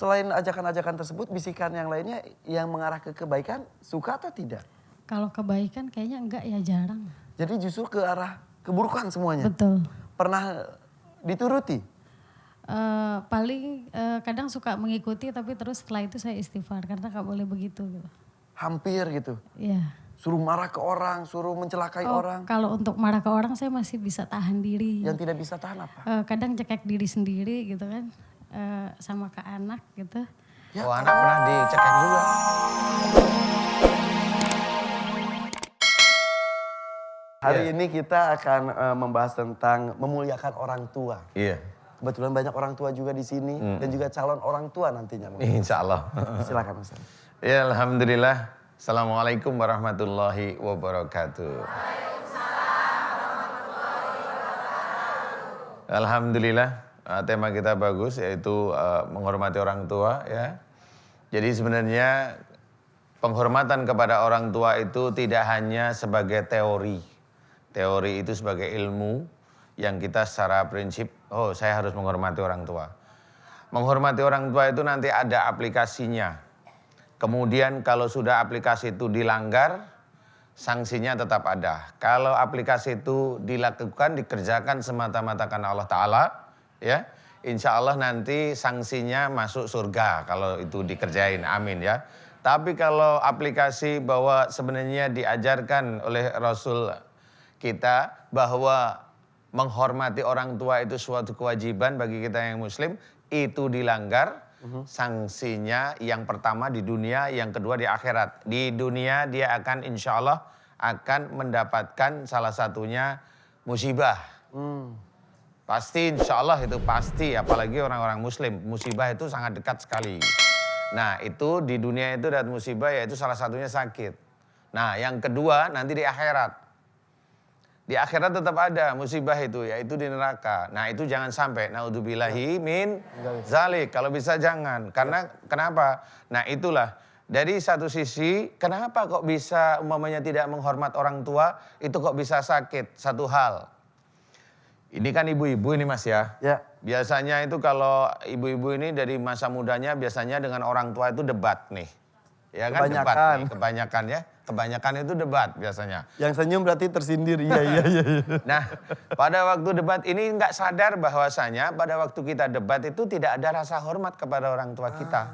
Selain ajakan-ajakan tersebut, bisikan yang lainnya yang mengarah ke kebaikan, suka atau tidak? Kalau kebaikan kayaknya enggak ya, jarang. Jadi justru ke arah keburukan semuanya? Betul. Pernah dituruti? Paling kadang suka mengikuti tapi terus setelah itu saya istighfar karena gak boleh begitu gitu. Hampir gitu? Iya. Suruh marah ke orang, suruh mencelakai orang? Kalau untuk marah ke orang saya masih bisa tahan diri. Yang tidak bisa tahan apa? Kadang cekek diri sendiri gitu kan, sama ke anak gitu. Ya, oh anak pernah dicekek juga. Hari ini kita akan membahas tentang memuliakan orang tua. Iya. Kebetulan banyak orang tua juga di sini dan juga calon orang tua nantinya. Insya Allah. Silakan Ustaz. Ya Alhamdulillah. Assalamualaikum warahmatullahi wabarakatuh. Alhamdulillah tema kita bagus yaitu menghormati orang tua ya. Jadi sebenarnya penghormatan kepada orang tua itu tidak hanya sebagai teori. Teori itu sebagai ilmu yang kita secara prinsip, oh saya harus menghormati orang tua. Menghormati orang tua itu nanti ada aplikasinya. Kemudian kalau sudah aplikasi itu dilanggar, sanksinya tetap ada. Kalau aplikasi itu dilakukan, dikerjakan semata-mata karena Allah Ta'ala, ya, insya Allah nanti sanksinya masuk surga kalau itu dikerjain, amin ya. Tapi kalau aplikasi bahwa sebenarnya diajarkan oleh Rasul kita bahwa menghormati orang tua itu suatu kewajiban bagi kita yang muslim, itu dilanggar, sanksinya yang pertama di dunia, yang kedua di akhirat. Di dunia dia akan insya Allah akan mendapatkan salah satunya musibah. Pasti insya Allah itu pasti, apalagi orang-orang muslim, musibah itu sangat dekat sekali. Nah itu di dunia itu dapat musibah yaitu salah satunya sakit. Nah yang kedua nanti di akhirat. Di akhirat tetap ada musibah itu, yaitu di neraka. Nah itu jangan sampai, naudzubillahi min zalik. Kalau bisa jangan, karena kenapa? Nah itulah, dari satu sisi, kenapa kok bisa umpamanya tidak menghormat orang tua, itu kok bisa sakit, satu hal. Ini kan ibu-ibu ini mas ya. Ya. Biasanya itu kalau ibu-ibu ini dari masa mudanya biasanya dengan orang tua itu debat nih. Ya kan debat nih, kebanyakan ya. Kebanyakan itu debat biasanya. Yang senyum berarti tersindir, iya. Nah, pada waktu debat ini nggak sadar bahwasanya pada waktu kita debat itu tidak ada rasa hormat kepada orang tua kita.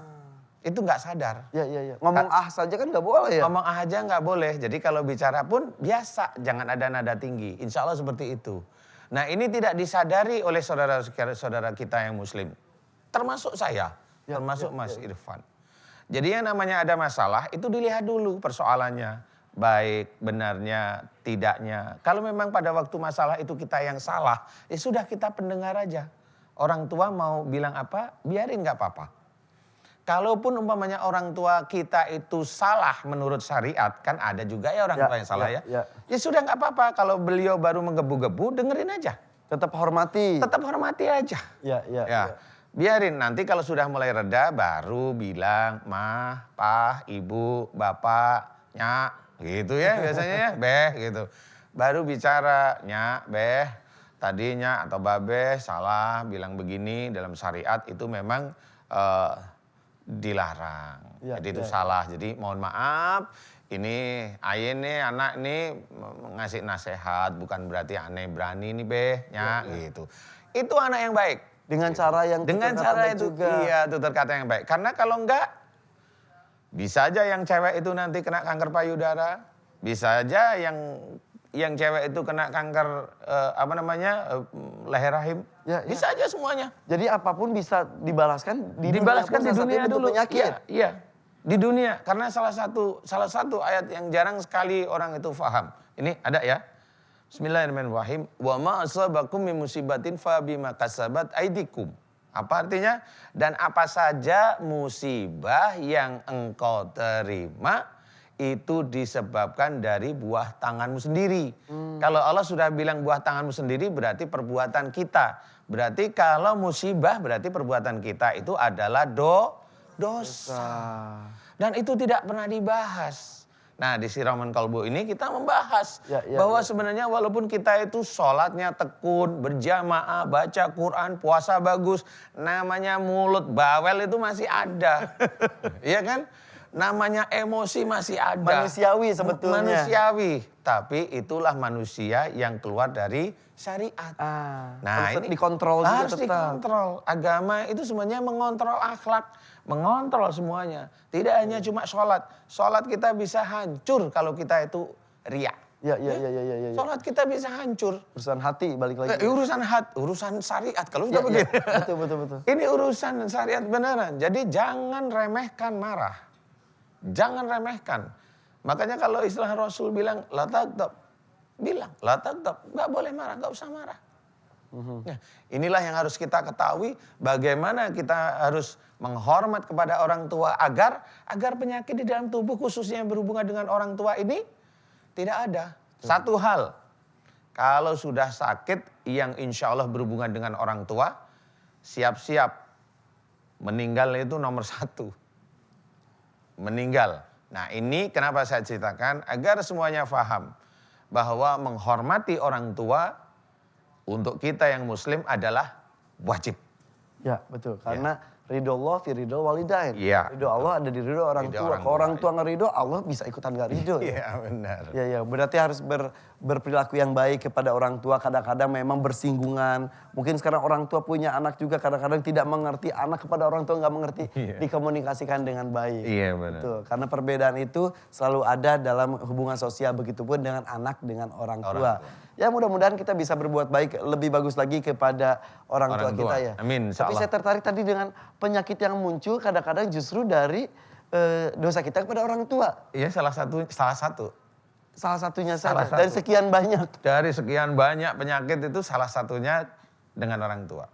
Itu nggak sadar. Iya. Ngomong saja kan nggak boleh ya? Ngomong aja nggak boleh. Jadi kalau bicara pun biasa, jangan ada nada tinggi. Insya Allah seperti itu. Nah ini tidak disadari oleh saudara-saudara kita yang muslim. Termasuk saya, termasuk Mas Irfan. Jadi yang namanya ada masalah itu dilihat dulu persoalannya. Baik, benarnya, tidaknya. Kalau memang pada waktu masalah itu kita yang salah, ya sudah kita pendengar aja. Orang tua mau bilang apa, biarin gak apa-apa. Kalaupun umpamanya orang tua kita itu salah menurut syariat, kan ada juga ya orang tua yang salah ya. Ya sudah gak apa-apa, kalau beliau baru menggebu-gebu, dengerin aja. Tetap hormati. Tetap hormati aja. Ya. Biarin, nanti kalau sudah mulai reda baru bilang mah, pah, ibu, bapak, nyak, gitu ya biasanya ya, beh gitu. Baru bicara, nyak, beh, tadinya atau babe salah bilang begini dalam syariat itu memang dilarang. Jadi itu salah, jadi mohon maaf. Ini Ayen nih anak nih ngasih nasihat, bukan berarti aneh berani nih beh, nyak gitu. Itu anak yang baik. Dengan cara yang dengan cara itu juga. Iya, tutur kata yang baik. Karena kalau enggak, bisa aja yang cewek itu nanti kena kanker payudara, bisa aja yang cewek itu kena kanker leher rahim, bisa aja semuanya. Jadi apapun bisa dibalaskan di dunia dulu. Penyakit. Iya, di dunia. Karena salah satu ayat yang jarang sekali orang itu paham. Ini ada ya. Bismillahirrahmanirrahim. Wa ma asabakum min musibatin fa bima kasabat aydikum. Apa artinya? Dan apa saja musibah yang engkau terima itu disebabkan dari buah tanganmu sendiri. Kalau Allah sudah bilang buah tanganmu sendiri berarti perbuatan kita. Berarti kalau musibah berarti perbuatan kita itu adalah dosa. Dan itu tidak pernah dibahas. Nah di Siraman Kalbu ini kita membahas Ya, bahwa sebenarnya walaupun kita itu sholatnya tekun, berjamaah, baca Quran, puasa bagus, namanya mulut bawel itu masih ada. Iya kan? Namanya emosi masih ada. Manusiawi sebetulnya. Manusiawi. Tapi itulah manusia yang keluar dari syariat. Harus dikontrol juga harus tetap. dikontrol. Agama itu sebenarnya mengontrol akhlak, mengontrol semuanya. Tidak hanya cuma sholat. Sholat kita bisa hancur kalau kita itu riya. Ya. Sholat kita bisa hancur. Urusan hati balik lagi. Urusan syariat kalau Ya, sudah begitu. Betul. Ini urusan syariat beneran. Jadi jangan remehkan marah. Jangan remehkan. Makanya kalau istilah Rasul bilang, la taghdab. Bilang, la taghdab. Nggak boleh marah, nggak usah marah. Nah, inilah yang harus kita ketahui. Bagaimana kita harus menghormat kepada orang tua agar penyakit di dalam tubuh khususnya yang berhubungan dengan orang tua ini tidak ada. Satu hal, kalau sudah sakit yang insya Allah berhubungan dengan orang tua, siap-siap meninggal itu nomor satu. Meninggal. Nah ini kenapa saya ceritakan agar semuanya paham bahwa menghormati orang tua untuk kita yang muslim adalah wajib. Ya betul, karena ridho Allah fi ridho walidain. Iya. Ridho Allah ada di ridho orang Ridho tua. orang Kalau orang tua, tua nggak ridho, Allah bisa ikutan nggak ridho. Iya benar. Ya, berarti harus berperilaku yang baik kepada orang tua. Kadang-kadang memang bersinggungan. Mungkin sekarang orang tua punya anak juga kadang-kadang tidak mengerti. Anak kepada orang tua nggak mengerti. Iya. Dikomunikasikan dengan baik. Iya benar. Betul. Karena perbedaan itu selalu ada dalam hubungan sosial. Begitupun dengan anak dengan orang tua. Ya mudah-mudahan kita bisa berbuat baik lebih bagus lagi kepada orang tua kita ya. Amin. Tapi saya tertarik tadi dengan penyakit yang muncul kadang-kadang justru dari dosa kita kepada orang tua. Iya salah satu. Salah satunya Salah saja. Dan satu. sekian banyak. Dari sekian banyak penyakit itu salah satunya dengan orang tua.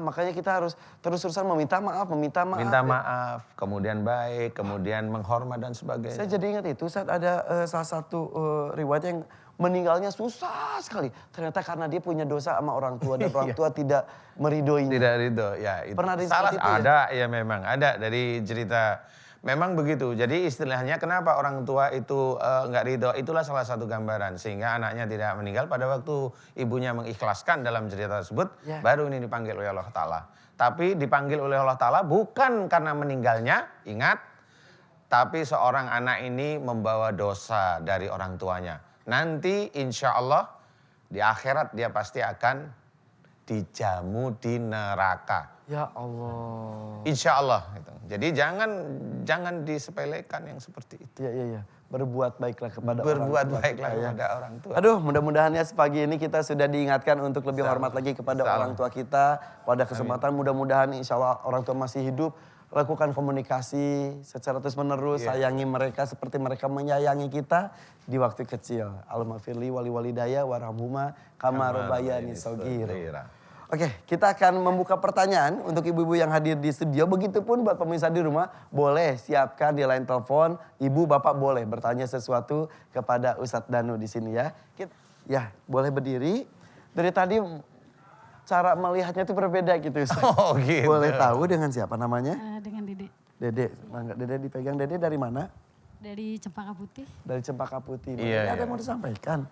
Makanya kita harus terus-terusan meminta maaf. Minta maaf, kemudian baik, kemudian menghormat dan sebagainya. Saya jadi ingat itu saat ada salah satu riwayat yang meninggalnya susah sekali. Ternyata karena dia punya dosa sama orang tua dan orang tua tidak meridhoinya. Tidak ridho, ya itu. Pernah ada yang Salah seperti itu ya? ada, ya memang ada dari cerita. Memang begitu. Jadi istilahnya kenapa orang tua itu nggak ridho, itulah salah satu gambaran sehingga anaknya tidak meninggal pada waktu ibunya mengikhlaskan dalam cerita tersebut, baru ini dipanggil oleh Allah Taala. Tapi dipanggil oleh Allah Taala bukan karena meninggalnya, ingat, tapi seorang anak ini membawa dosa dari orang tuanya. Nanti insya Allah di akhirat dia pasti akan dijamu di neraka. Ya Allah. Insya Allah. Gitu. Jadi jangan disepelekan yang seperti itu. Iya. Berbuat baiklah kepada orang tua. Berbuat baiklah kita, ya. kepada orang tua. Aduh, mudah-mudahan ya pagi ini kita sudah diingatkan untuk lebih hormat lagi kepada orang tua kita. Pada kesempatan mudah-mudahan insya Allah orang tua masih hidup. Lakukan komunikasi secara terus-menerus. Sayangi mereka seperti mereka menyayangi kita di waktu kecil. Allahumma firli wali walidaya warhamhuma kama rabbayani shaghira. Oke, kita akan membuka pertanyaan untuk ibu-ibu yang hadir di studio. Begitupun buat pemirsa di rumah, boleh siapkan di line telepon. Ibu, bapak boleh bertanya sesuatu kepada Ustadz Danu di sini ya. Ya, boleh berdiri. Dari tadi cara melihatnya itu berbeda gitu Ustadz. Oh gitu. Boleh tahu dengan siapa namanya? Dengan Dede. Dede, Dede dipegang. Dede dari mana? Dari Cempaka Putih. Dari Cempaka Putih. Iya, Ada yang mau disampaikan?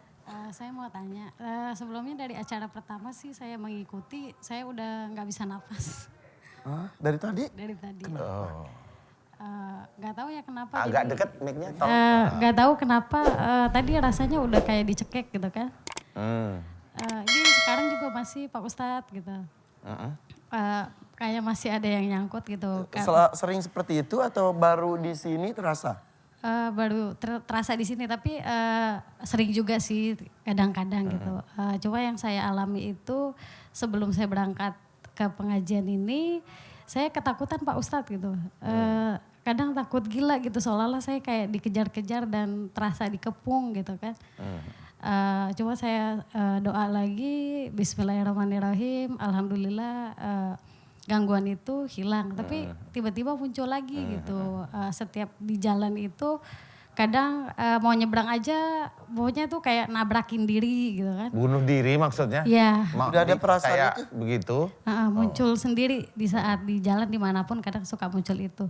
Saya mau tanya, sebelumnya dari acara pertama sih saya mengikuti, saya udah nggak bisa nafas. Dari tadi? Dari tadi. Oh. Nggak tahu ya kenapa. Agak jadi, deket mic-nya. nggak tahu kenapa tadi rasanya udah kayak dicekek gitu kan. Ini sekarang juga masih Pak Ustadz gitu. Kayak masih ada yang nyangkut gitu. Sering seperti itu atau baru di sini terasa? Baru terasa di sini tapi sering juga sih kadang-kadang gitu. Cuma yang saya alami itu sebelum saya berangkat ke pengajian ini saya ketakutan Pak Ustadz gitu. Kadang takut gila gitu seolah-olah saya kayak dikejar-kejar dan terasa dikepung gitu kan. Cuma saya doa lagi bismillahirrahmanirrahim, alhamdulillah gangguan itu hilang, tapi tiba-tiba muncul lagi gitu. Setiap di jalan itu kadang mau nyebrang aja maunya tuh kayak nabrakin diri gitu kan. Bunuh diri maksudnya? Iya. Udah ada perasaan kayak itu? begitu? Muncul sendiri di saat di jalan dimanapun kadang suka muncul itu.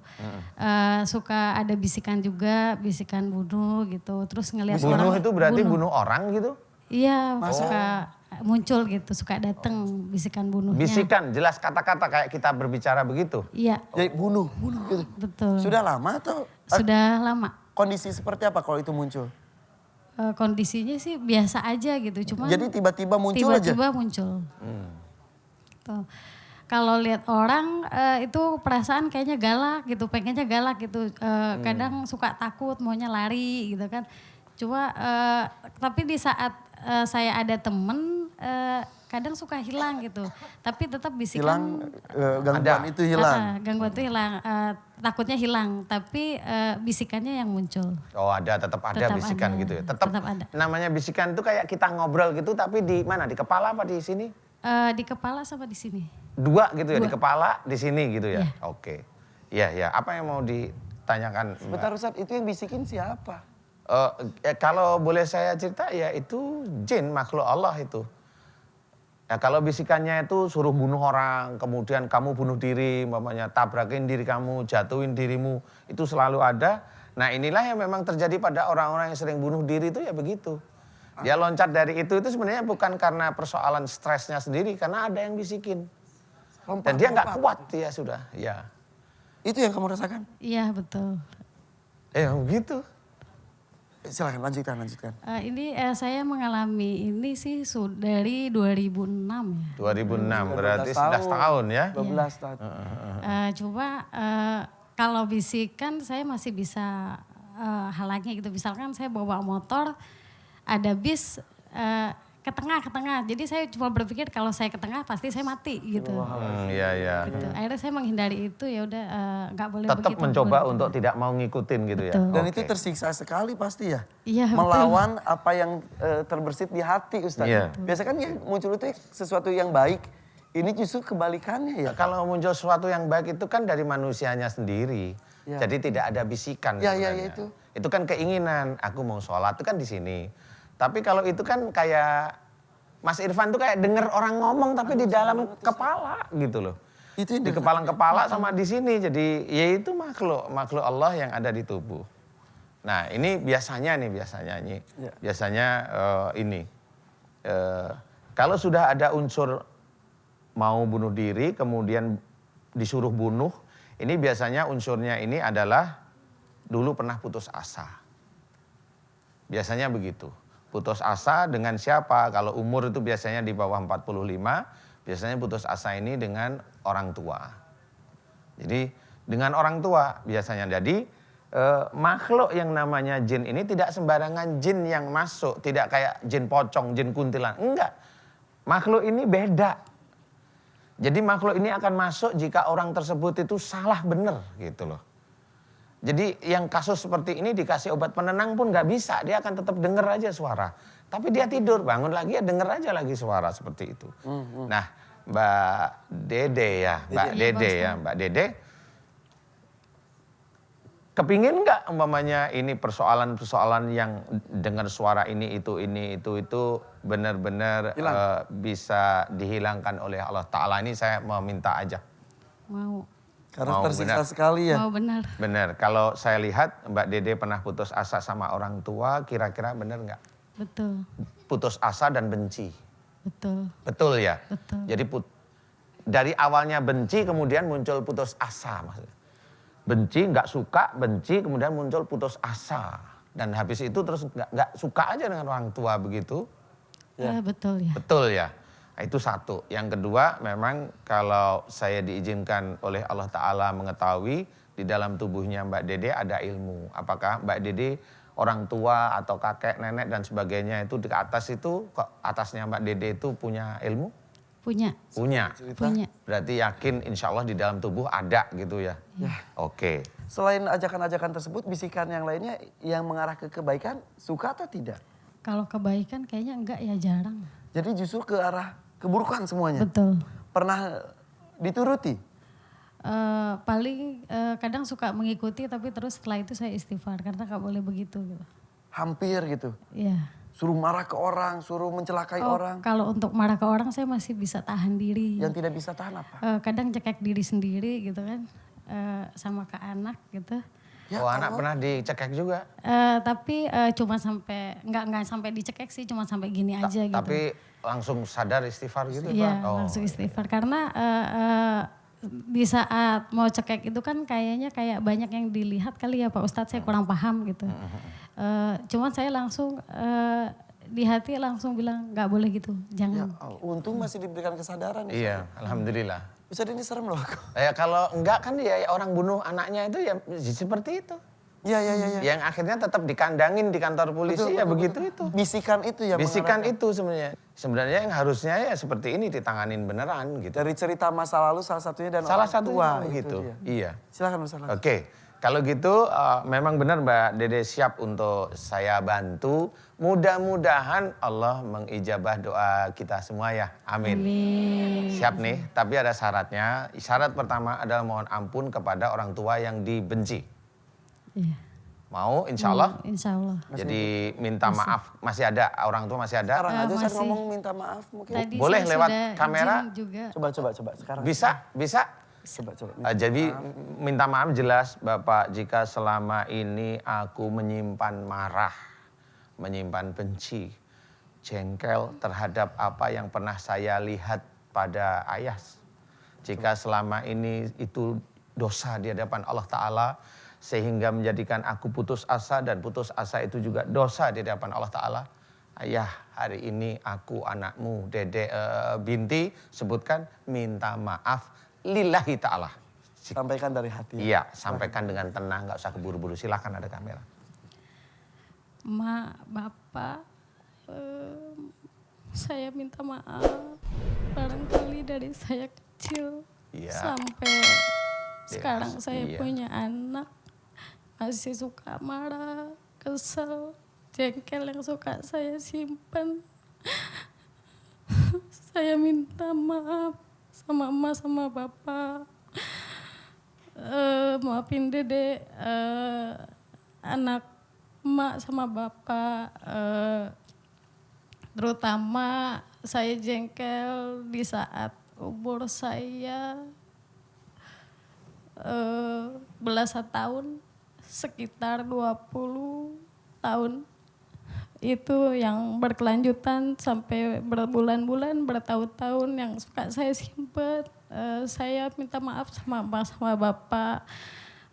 Suka ada bisikan juga, bisikan bunuh gitu. Terus ngelihat orang. Bunuh itu berarti bunuh orang gitu? Iya, suka muncul gitu, suka datang bisikan bunuhnya. Bisikan, jelas kata-kata kayak kita berbicara begitu? Iya. Jadi bunuh gitu. Betul. Sudah lama atau Sudah lama. kondisi seperti apa kalau itu muncul? Kondisinya sih biasa aja gitu, cuman Jadi tiba-tiba muncul aja? tiba-tiba muncul. Tuh. Kalau lihat orang itu perasaan kayaknya galak gitu, pengennya galak gitu. Kadang suka takut, maunya lari gitu kan. Cuma tapi di saat saya ada temen kadang suka hilang gitu. Tapi tetap bisikan. Hilang, gangguan itu hilang? Gangguan itu hilang, takutnya hilang. Tapi bisikannya yang muncul. Oh ada, tetap ada Tetap bisikan ada, gitu ya? Tetap ada. namanya bisikan itu kayak kita ngobrol gitu tapi di mana? Di kepala apa di sini? Di kepala sama di sini. Dua gitu ya? Dua. Di kepala, di sini gitu ya? Iya. Oke. Iya, ya. Apa yang mau ditanyakan? Sebentar Ustadz, itu yang bisikin siapa? Kalau boleh saya cerita ya itu jin, makhluk Allah itu. Ya kalau bisikannya itu suruh bunuh orang, kemudian kamu bunuh diri, umpamanya tabrakin diri kamu, jatuhin dirimu, itu selalu ada. Nah inilah yang memang terjadi pada orang-orang yang sering bunuh diri itu ya begitu. Dia loncat dari itu sebenarnya bukan karena persoalan stresnya sendiri, karena ada yang bisikin. Dan dia nggak kuat ya sudah, ya. Itu yang kamu rasakan? Iya betul. Begitu. Silahkan lanjutkan. Ini saya mengalami ini sih dari 2006 ya. 2006 berarti 12 11 tahun ya. 12 tahun. Cuma kalau bisikan saya masih bisa halangi gitu. Misalkan saya bawa motor, ada bis ke tengah. Jadi saya cuma berpikir kalau saya ke tengah pasti saya mati gitu. Iya. Gitu. Akhirnya saya menghindari itu, ya udah nggak boleh Tetap begitu. mencoba boleh untuk tidak mau ngikutin gitu ya. Betul. Dan Oke. itu tersiksa sekali pasti ya? Iya, betul. Melawan apa yang terbersit di hati Ustaz. Iya. Biasanya kan yang muncul itu sesuatu yang baik. Ini justru kebalikannya ya? Kalau muncul sesuatu yang baik itu kan dari manusianya sendiri. Ya. Jadi tidak ada bisikan Ya, sebenarnya. itu. Itu kan keinginan, aku mau sholat itu kan di sini. Tapi kalau itu kan kayak Mas Irfan tuh kayak denger orang ngomong tapi di dalam kepala gitu loh. Itu yang Di kepala sama di sini. Jadi ya itu makhluk Allah yang ada di tubuh. Nah ini biasanya. Ya. Biasanya ini. Kalau sudah ada unsur mau bunuh diri kemudian disuruh bunuh. Ini biasanya unsurnya ini adalah dulu pernah putus asa. Biasanya begitu. Putus asa dengan siapa? Kalau umur itu biasanya di bawah 45, biasanya putus asa ini dengan orang tua. Jadi dengan orang tua biasanya. Jadi makhluk yang namanya jin ini tidak sembarangan jin yang masuk. Tidak kayak jin pocong, jin kuntilan. Enggak. Makhluk ini beda. Jadi makhluk ini akan masuk jika orang tersebut itu salah benar gitu loh. Jadi yang kasus seperti ini dikasih obat penenang pun nggak bisa, dia akan tetap dengar aja suara. Tapi dia tidur, bangun lagi ya denger aja lagi suara seperti itu. Nah Mbak Dede, Mbak Dede, kepingin nggak umpamanya ini persoalan-persoalan yang dengar suara ini itu benar-benar bisa dihilangkan oleh Allah Ta'ala. Ini saya mau minta aja. Mau. Karena Mau tersiksa benar. sekali ya? Mau benar. Benar, kalau saya lihat Mbak Dede pernah putus asa sama orang tua, kira-kira benar nggak? Betul. Putus asa dan benci. Betul. Betul ya? Betul. Jadi dari awalnya benci kemudian muncul putus asa maksudnya. Benci, nggak suka, benci kemudian muncul putus asa. Dan habis itu terus nggak suka aja dengan orang tua begitu. Betul ya. Betul ya? Nah, itu satu. Yang kedua memang kalau saya diizinkan oleh Allah Ta'ala mengetahui di dalam tubuhnya Mbak Dede ada ilmu. Apakah Mbak Dede orang tua atau kakek, nenek dan sebagainya itu di atas itu, atasnya Mbak Dede itu punya ilmu? Punya. Punya. Punya. Berarti yakin insya Allah di dalam tubuh ada gitu ya? Oke. Selain ajakan-ajakan tersebut, bisikan yang lainnya yang mengarah ke kebaikan, suka atau tidak? Kalau kebaikan kayaknya enggak ya, jarang. Jadi justru ke arah keburukan semuanya? Betul. Pernah dituruti? paling kadang suka mengikuti tapi terus setelah itu saya istighfar karena nggak boleh begitu gitu. Hampir gitu. Iya. Suruh marah ke orang, suruh mencelakai orang. Kalau untuk marah ke orang saya masih bisa tahan diri. Yang tidak bisa tahan apa? Kadang cekek diri sendiri gitu kan, sama ke anak gitu. Ya, anak pernah dicekek juga? Tapi cuma sampai, nggak sampai dicekek sih, cuma sampai gini aja gitu. Tapi langsung sadar istighfar gitu? Iya, langsung istighfar. Karena di saat mau cekek itu kan kayaknya kayak banyak yang dilihat kali ya Pak Ustadz, saya kurang paham gitu. Cuman saya langsung di hati langsung bilang nggak boleh gitu, jangan. Ya, untung masih diberikan kesadaran. Iya, alhamdulillah. Ustadz ini serem loh. Ya kalau enggak kan ya orang bunuh anaknya itu ya seperti itu. Iya. Yang akhirnya tetap dikandangin di kantor polisi begitu itu. Bisikan itu ya. Bisikan itu sebenarnya. Sebenarnya yang harusnya ya seperti ini ditanganin beneran gitu. Dari cerita masa lalu salah satunya dan Salah orang satunya tua begitu. itu dia. Iya. Silakan Ustadz. Oke. Kalau gitu memang benar Mbak Dede siap untuk saya bantu. Mudah-mudahan Allah mengijabah doa kita semua ya. Amin. Siap nih, tapi ada syaratnya. Syarat pertama adalah mohon ampun kepada orang tua yang dibenci. Iya. Mau insya Allah? Insya Allah. Jadi minta maaf, masih ada, orang tua masih ada? Sekarang aja saya masih. ngomong minta maaf mungkin. Tadi Boleh saya lewat sudah kamera? izin juga. Coba sekarang. Bisa? Coba. Jadi minta maaf jelas Bapak jika selama ini aku menyimpan marah, menyimpan benci, jengkel terhadap apa yang pernah saya lihat pada ayah. Jika selama ini itu dosa di hadapan Allah Ta'ala sehingga menjadikan aku putus asa dan putus asa itu juga dosa di hadapan Allah Ta'ala. Ayah, hari ini aku anakmu Dede Binti sebutkan minta maaf lillahi ta'ala. Sampaikan dari hati. Iya, sampaikan dengan tenang, gak usah keburu-buru. Silakan ada kamera. Bapak, saya minta maaf. Barangkali dari saya kecil sampai sekarang saya punya anak. Masih suka marah, kesel, jengkel yang suka saya simpan. Saya minta maaf sama emak sama bapak. Maafin Dede, anak emak sama bapak. Terutama saya jengkel di saat umur saya belasan tahun, sekitar 20 tahun. Itu yang berkelanjutan sampai berbulan-bulan, bertahun-tahun yang suka saya simpen. Saya minta maaf sama emak sama bapak.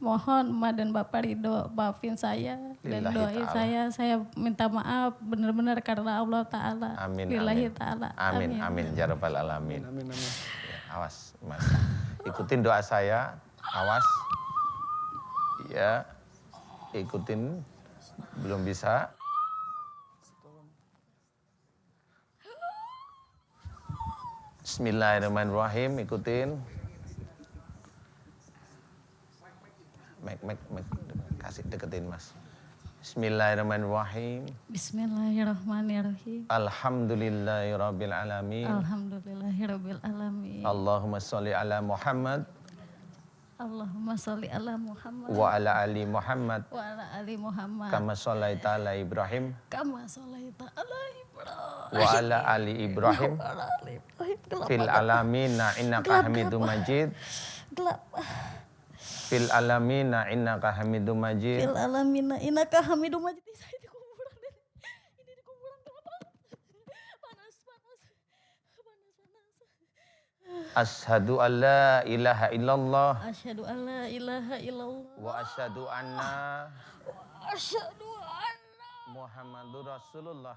Mohon emak dan bapak ridho maafin saya dan doain saya minta maaf benar-benar karena Allah Ta'ala. Amin. Lillahi Ta'ala. Amin. Ya Rabbal Alamin. Amin. Ya, awas Mas. Ikutin doa saya. Awas. Ya. Ikutin. Belum bisa. Bismillahirrahmanirrahim. Ikutin. Mek. Kasih deketin Mas. Bismillahirrahmanirrahim. Bismillahirrahmanirrahim. Alhamdulillahirabbil alamin. Alhamdulillahirabbil alamin. Allahumma sholli ala Muhammad Allahumma sholli ala Muhammad wa ala ali Muhammad wa ala ali Muhammad kama shallaita ala Ibrahim kama sholaita ala Ibrahim wa ala ali Ibrahim wa ala ali Ibrahim fil alamina innaka Hamidum Majid. Gelap. Fil alamina innaka Hamidum Majid. Fil alamina innaka Hamidum Majid. Saya di kuburan. Ini di kuburan kenapa? Panas. Asyhadu an la ilaha illallah Asyhadu an la ilaha illallah wa asyhadu anna asyhadu anna Muhammadur Rasulullah.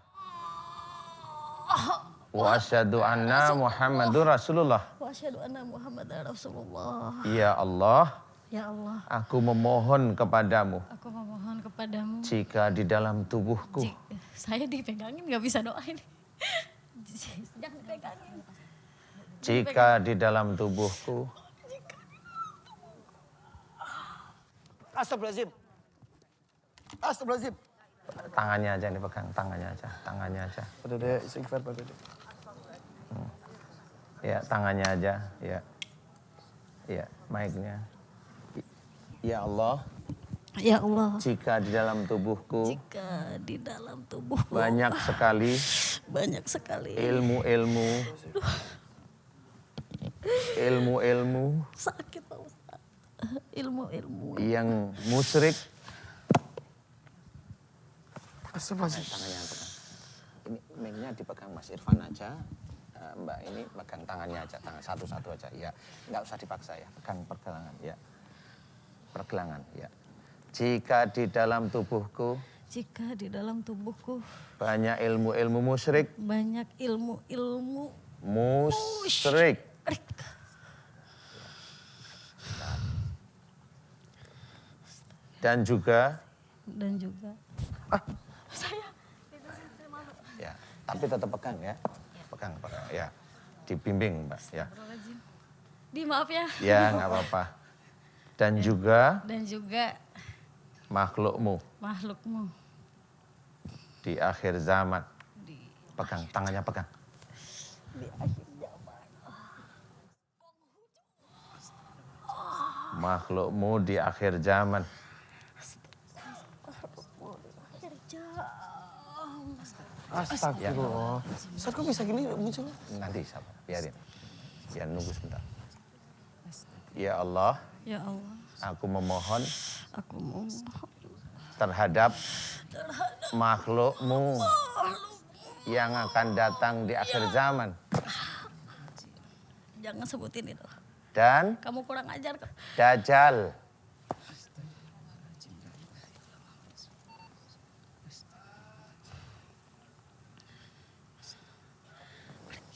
Wa asyhadu anna Muhammadur Rasulullah. wa asyhadu anna Muhammadar Rasulullah. Ya Allah, Ya Allah, aku memohon kepadamu aku memohon kepadamu. jika di dalam tubuhku Saya dipegangin nggak bisa doain. Jangan dipegangin. jika di dalam tubuhku Astagfirullahaladzim. tangannya aja yang dipegang, tangannya aja. Pak Dede, istighfar Pak Dede. Ya, tangannya aja, ya. mic-nya. Ya Allah, Ya Allah, jika di dalam tubuhku jika di dalam tubuhku banyak sekali ilmu-ilmu sakit Pak Ustaz. Ilmu-ilmu yang musyrik. Astagfirullahaladzim. Tangannya pegang. Ini mic-nya dipegang Mas Irfan aja. Mbak ini pegang tangannya aja, tangan satu-satu aja. Ya, nggak usah dipaksa ya. Pegang pergelangan ya. Pergelangan ya. Jika di dalam tubuhku jika di dalam tubuhku banyak ilmu-ilmu musyrik. banyak ilmu-ilmu Musyrik. Dan juga saya ya, tapi tetap pegang ya. Pegang ya. Dibimbing, Mbak ya. maaf ya. Ya, nggak apa-apa. Dan juga makhlukmu di akhir zaman. Pegang, tangannya pegang. Di akhir zaman. Makhlukmu di akhir zaman. Astagfirullah. Ustaz kok bisa gini muncul? Nanti sabar, biarin. Ya nunggu sebentar. Ya Allah, Ya Allah, aku memohon aku mohon terhadap makhlukmu yang akan datang di akhir zaman. jangan sebutin itu. Dan Kamu kurang ajar. Dajjal.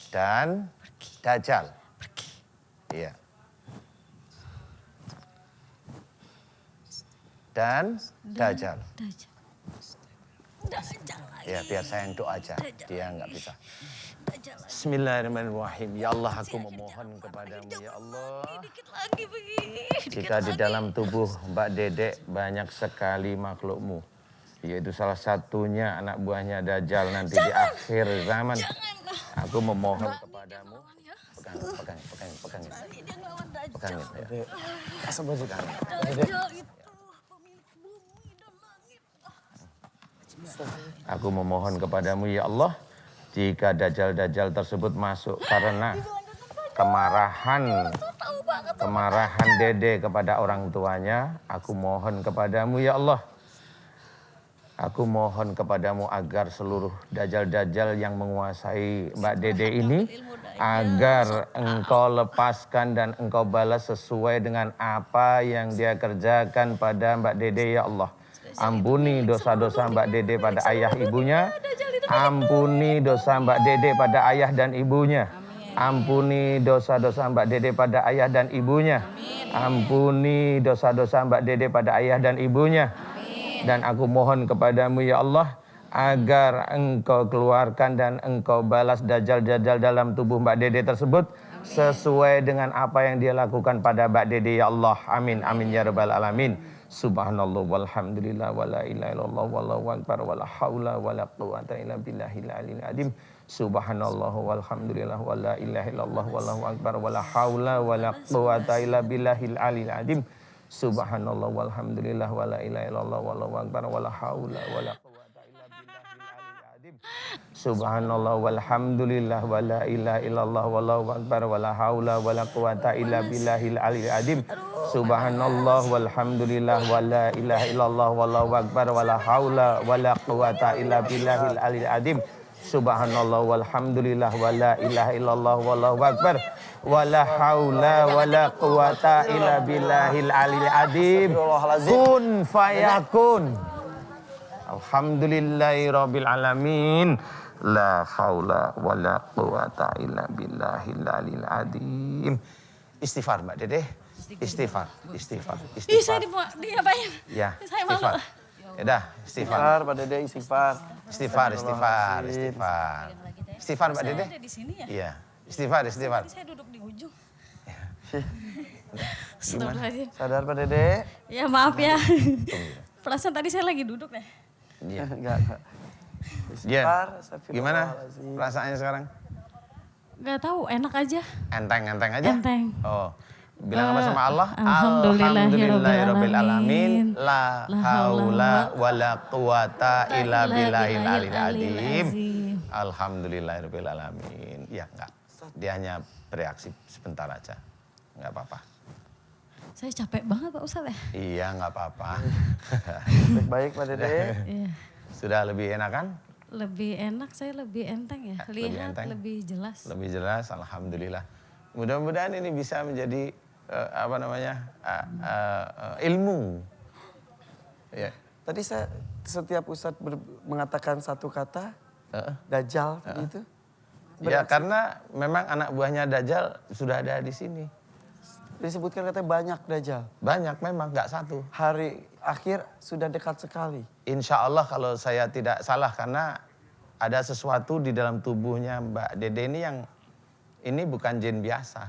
Dan Dajjal. Iya. Dan Dajjal. Ya, biar saya yang doa aja. Dia nggak bisa. Bismillahirrahmanirrahim. Ya Allah, aku memohon kepadamu, ya Allah. Dikit lagi begini. Jika di dalam tubuh Mbak Dedek banyak sekali makhlukmu, yaitu salah satunya anak buahnya Dajjal nanti di akhir zaman. Aku memohon kepadamu. Pegang. Pegangin. Ya. Asal baju Dajjal itu pemilik bumi dan langit. Aku memohon kepadamu, ya Allah, jika Dajjal tersebut masuk karena kemarahan Dede kepada orang tuanya, aku mohon kepadamu, ya Allah. Aku mohon kepadamu agar seluruh Dajjal yang menguasai Mbak Dede ini, agar engkau lepaskan dan engkau balas sesuai dengan apa yang dia kerjakan pada Mbak Dede, ya Allah. Ampuni dosa-dosa Mbak Dede pada ayah ibunya. Ampuni dosa Mbak Dede pada ayah dan ibunya. Ampuni dosa-dosa Mbak Dede pada ayah dan ibunya. Ampuni dosa-dosa Mbak Dede pada ayah dan ibunya. Dan aku mohon kepadamu, ya Allah, agar engkau keluarkan dan engkau balas Dajjal dalam tubuh Mbak Dede tersebut sesuai dengan apa yang dia lakukan pada Mbak Dede, ya Allah. Amin, amin ya rabbal alamin. Subhanallah walhamdulillah wala ilaha illallah wallahu akbar wala haula wala quwata illa billahil aliyil azim. Subhanallah walhamdulillah wala ilaha illallah wallahu akbar wala haula wala quwata illa billahil aliyil azim. Subhanallah walhamdulillah wala ilaha illallah wallahu akbar wala haula wala quwata illa billahil aliyil azim. Subhanallah walhamdulillah wala ilaha illallah wallahu akbar wala haula wala quwata illa billahil aliyil azim. Subhanallah walhamdulillah wala ilaha illallah wallahu akbar wala haula wala quwata illa billahil aliyil azim. Subhanallah walhamdulillah wala ilaha illallah wallahu akbar wala haula wala quwata illa billahil aliyil azim. Kun fayakun. Alhamdulillahi rabbil alamin. La haula wala quwata illa billahil aliyil azim. Istighfar Mbak Dede. Istighfar. Ih, saya diapain? Ya, Saya malu. istighfar. Ya dah, istighfar. Istighfar, Pak Dede, istighfar. Istighfar Mbak Dede. Saya ada di sini ya. Iya, istighfar. Tadi saya duduk di ujung. Astagfirullahaladzim. Sadar Pak Dede? Ya maaf ya. Perasaan tadi saya lagi duduk deh. Iya. Enggak. Iya. Istighfar, Gimana astagfirullahaladzim. perasaannya sekarang? Gak tahu, enak aja. Enteng aja? Enteng. Oh, Bilang apa sama Allah? Alhamdulillahirabbil alamin. La haula wala quwata illa billahil aliyil azim. Alhamdulillahirabbil alamin. Ya enggak. Dia hanya bereaksi sebentar aja. Enggak apa-apa. Saya capek banget Pak Ustadz ya. Iya, enggak apa-apa. Baik Pak Dede. Iya. Sudah lebih enak kan? Lebih enak, saya lebih enteng ya. Lebih Lihat enteng. lebih jelas. Lebih jelas, alhamdulillah. Mudah-mudahan ini bisa menjadi ilmu. Ya. Tadi saya setiap Ustadz mengatakan satu kata, Dajjal tadi itu. Ya karena memang anak buahnya Dajjal sudah ada di sini. Disebutkan katanya banyak Dajjal. Banyak memang, nggak satu. Hari akhir sudah dekat sekali. Insya Allah kalau saya tidak salah karena ada sesuatu di dalam tubuhnya Mbak Dede ini yang ini bukan jin biasa.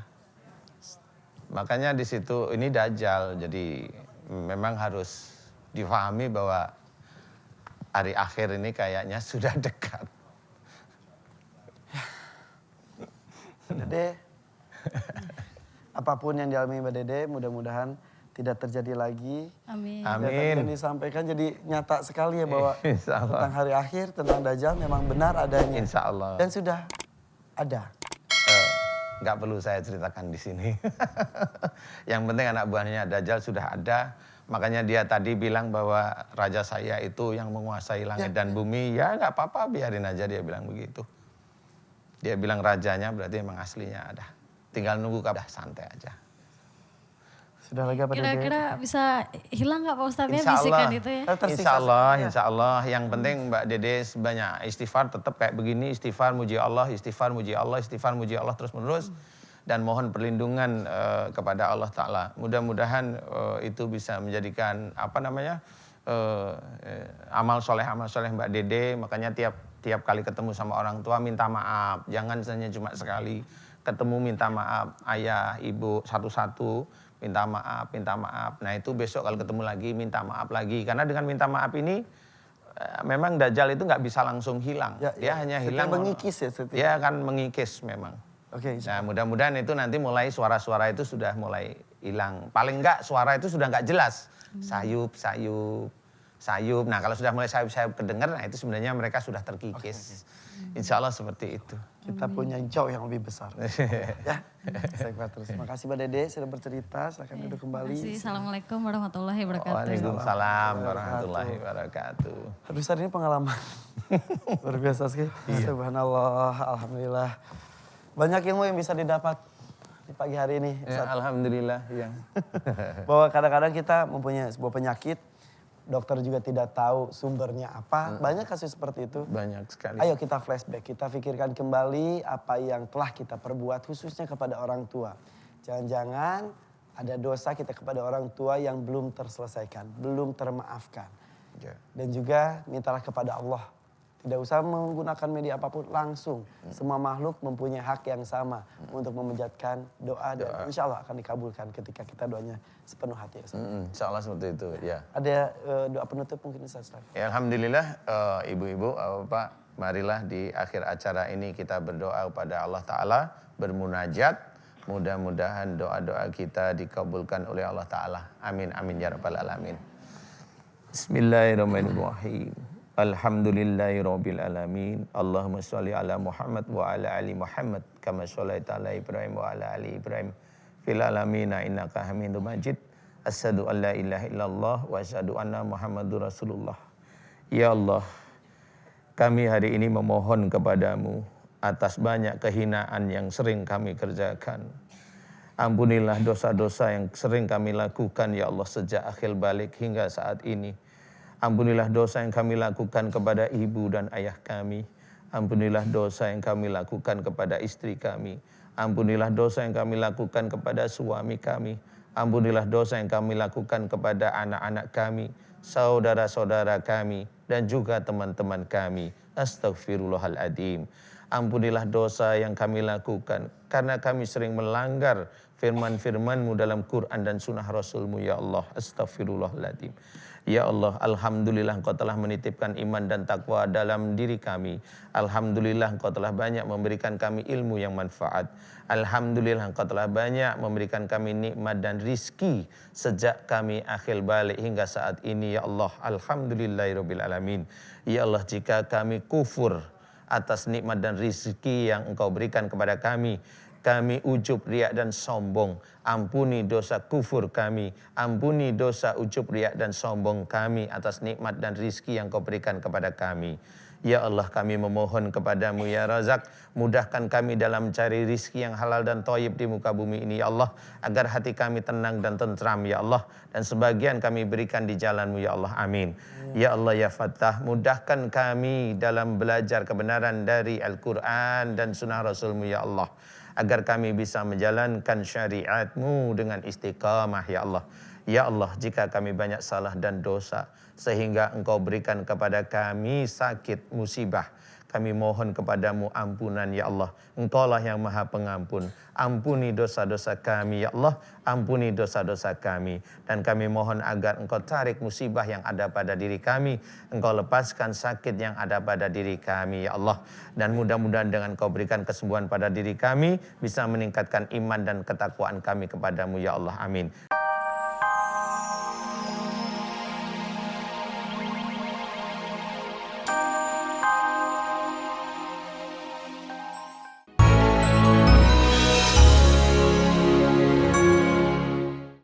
Makanya di situ ini Dajjal, jadi memang harus difahami bahwa hari akhir ini kayaknya sudah dekat. Dede, apapun yang dialami Mbak Dede, mudah-mudahan tidak terjadi lagi. Amin. Amin. Yang disampaikan jadi nyata sekali ya bahwa Insya Allah. tentang hari akhir, tentang Dajjal memang benar adanya. Insya Allah. Dan sudah ada. Nggak perlu saya ceritakan di sini. Yang penting anak buahnya Dajjal sudah ada. Makanya dia tadi bilang bahwa raja saya itu yang menguasai langit dan bumi. Ya nggak apa-apa, biarin aja dia bilang begitu. Dia bilang rajanya berarti emang aslinya ada. Tinggal nunggu kabar, santai aja. Sudah lagi apa Dede? Kira-kira bisa hilang nggak Pak Ustadz ya Insya Allah. bisikan itu ya? Insya Allah. Yang penting Mbak Dede banyak istighfar, tetap kayak begini, istighfar, muji Allah, istighfar, muji Allah, istighfar, muji Allah terus menerus. Dan mohon perlindungan kepada Allah Ta'ala. Mudah-mudahan itu bisa menjadikan amal soleh Mbak Dede. Makanya tiap kali ketemu sama orang tua minta maaf. Jangan hanya cuma sekali ketemu minta maaf ayah, ibu satu-satu. Minta maaf. Nah itu besok kalau ketemu lagi minta maaf lagi. Karena dengan minta maaf ini memang Dajjal itu nggak bisa langsung hilang. Dia hanya hilang. Mengikis ya? Dia akan mengikis memang. Oke. Nah mudah-mudahan itu nanti mulai suara-suara itu sudah mulai hilang. Paling enggak suara itu sudah nggak jelas. Sayup. Nah kalau sudah mulai sayup kedengar, nah itu sebenarnya mereka sudah terkikis. Insya Allah seperti itu. Kita punya jauh yang lebih besar. Ya, terus. Terima kasih Mbak Dede sudah bercerita. Silakan duduk kembali. Terima kasih. Assalamualaikum warahmatullahi wabarakatuh. Waalaikumsalam warahmatullahi wabarakatuh. Aduh Ustadz ini pengalaman. Luar biasa sekali. Subhanallah, alhamdulillah. Banyak ilmu yang bisa didapat di pagi hari ini. Ya, alhamdulillah. Ya. Bahwa kadang-kadang kita mempunyai sebuah penyakit, dokter juga tidak tahu sumbernya apa. Banyak kasus seperti itu. Banyak sekali. Ayo kita flashback, kita pikirkan kembali apa yang telah kita perbuat khususnya kepada orang tua. Jangan-jangan ada dosa kita kepada orang tua yang belum terselesaikan, belum termaafkan. Dan juga mintalah kepada Allah. Tidak usah menggunakan media apapun, langsung. Semua makhluk mempunyai hak yang sama untuk memanjatkan doa. Dan insya Allah akan dikabulkan ketika kita doanya sepenuh hati. Insya Allah seperti itu, ya. Ada doa penutup mungkin Ustaz? Ya, alhamdulillah, ibu-ibu, bapak, marilah di akhir acara ini kita berdoa kepada Allah Ta'ala, bermunajat. Mudah-mudahan doa-doa kita dikabulkan oleh Allah Ta'ala. Amin, amin, ya rabbal alamin. Bismillahirrahmanirrahim. Alhamdulillahirabbil alamin. Allahumma shalli ala Muhammad wa ala ali Muhammad kama shallaita ala Ibrahim wa ala ali Ibrahim fil alamin innaka Hamidum Majid. Asyhadu an la ilaha illallah wa asyhadu anna Muhammadur Rasulullah. Ya Allah, kami hari ini memohon kepadamu atas banyak kehinaan yang sering kami kerjakan. Ampunilah dosa-dosa yang sering kami lakukan ya Allah sejak akhir balik hingga saat ini. Ampunilah dosa yang kami lakukan kepada ibu dan ayah kami. Ampunilah dosa yang kami lakukan kepada istri kami. Ampunilah dosa yang kami lakukan kepada suami kami. Ampunilah dosa yang kami lakukan kepada anak-anak kami, saudara-saudara kami, dan juga teman-teman kami. Astaghfirullahaladzim. Ampunilah dosa yang kami lakukan karena kami sering melanggar firman-firman-Mu dalam Quran dan sunnah Rasul-Mu ya Allah. Astaghfirullahaladzim. Ya Allah, alhamdulillah Engkau telah menitipkan iman dan takwa dalam diri kami. Alhamdulillah Engkau telah banyak memberikan kami ilmu yang manfaat. Alhamdulillah Engkau telah banyak memberikan kami nikmat dan rizki sejak kami akhir balik hingga saat ini. Ya Allah, alhamdulillahirabbil alamin. Ya Allah, jika kami kufur atas nikmat dan rizki yang Engkau berikan kepada kami ujub, riak dan sombong. Ampuni dosa kufur kami, ampuni dosa ujub, riak dan sombong kami atas nikmat dan rizki yang Kau berikan kepada kami. Ya Allah, kami memohon kepadamu ya Razak, mudahkan kami dalam mencari rizki yang halal dan thayyib di muka bumi ini ya Allah, agar hati kami tenang dan tentram ya Allah, dan sebagian kami berikan di jalanmu ya Allah, amin. Ya Allah ya Fattah, mudahkan kami dalam belajar kebenaran dari Al-Quran dan sunnah Rasulmu ya Allah, agar kami bisa menjalankan syariat-Mu dengan istiqamah ya Allah. Ya Allah, jika kami banyak salah dan dosa sehingga Engkau berikan kepada kami sakit musibah, kami mohon kepadamu ampunan ya Allah. Engkaulah yang maha pengampun. Ampuni dosa-dosa kami ya Allah, ampuni dosa-dosa kami. Dan kami mohon agar Engkau tarik musibah yang ada pada diri kami, Engkau lepaskan sakit yang ada pada diri kami ya Allah. Dan mudah-mudahan dengan Engkau berikan kesembuhan pada diri kami, bisa meningkatkan iman dan ketakwaan kami kepadamu ya Allah, amin.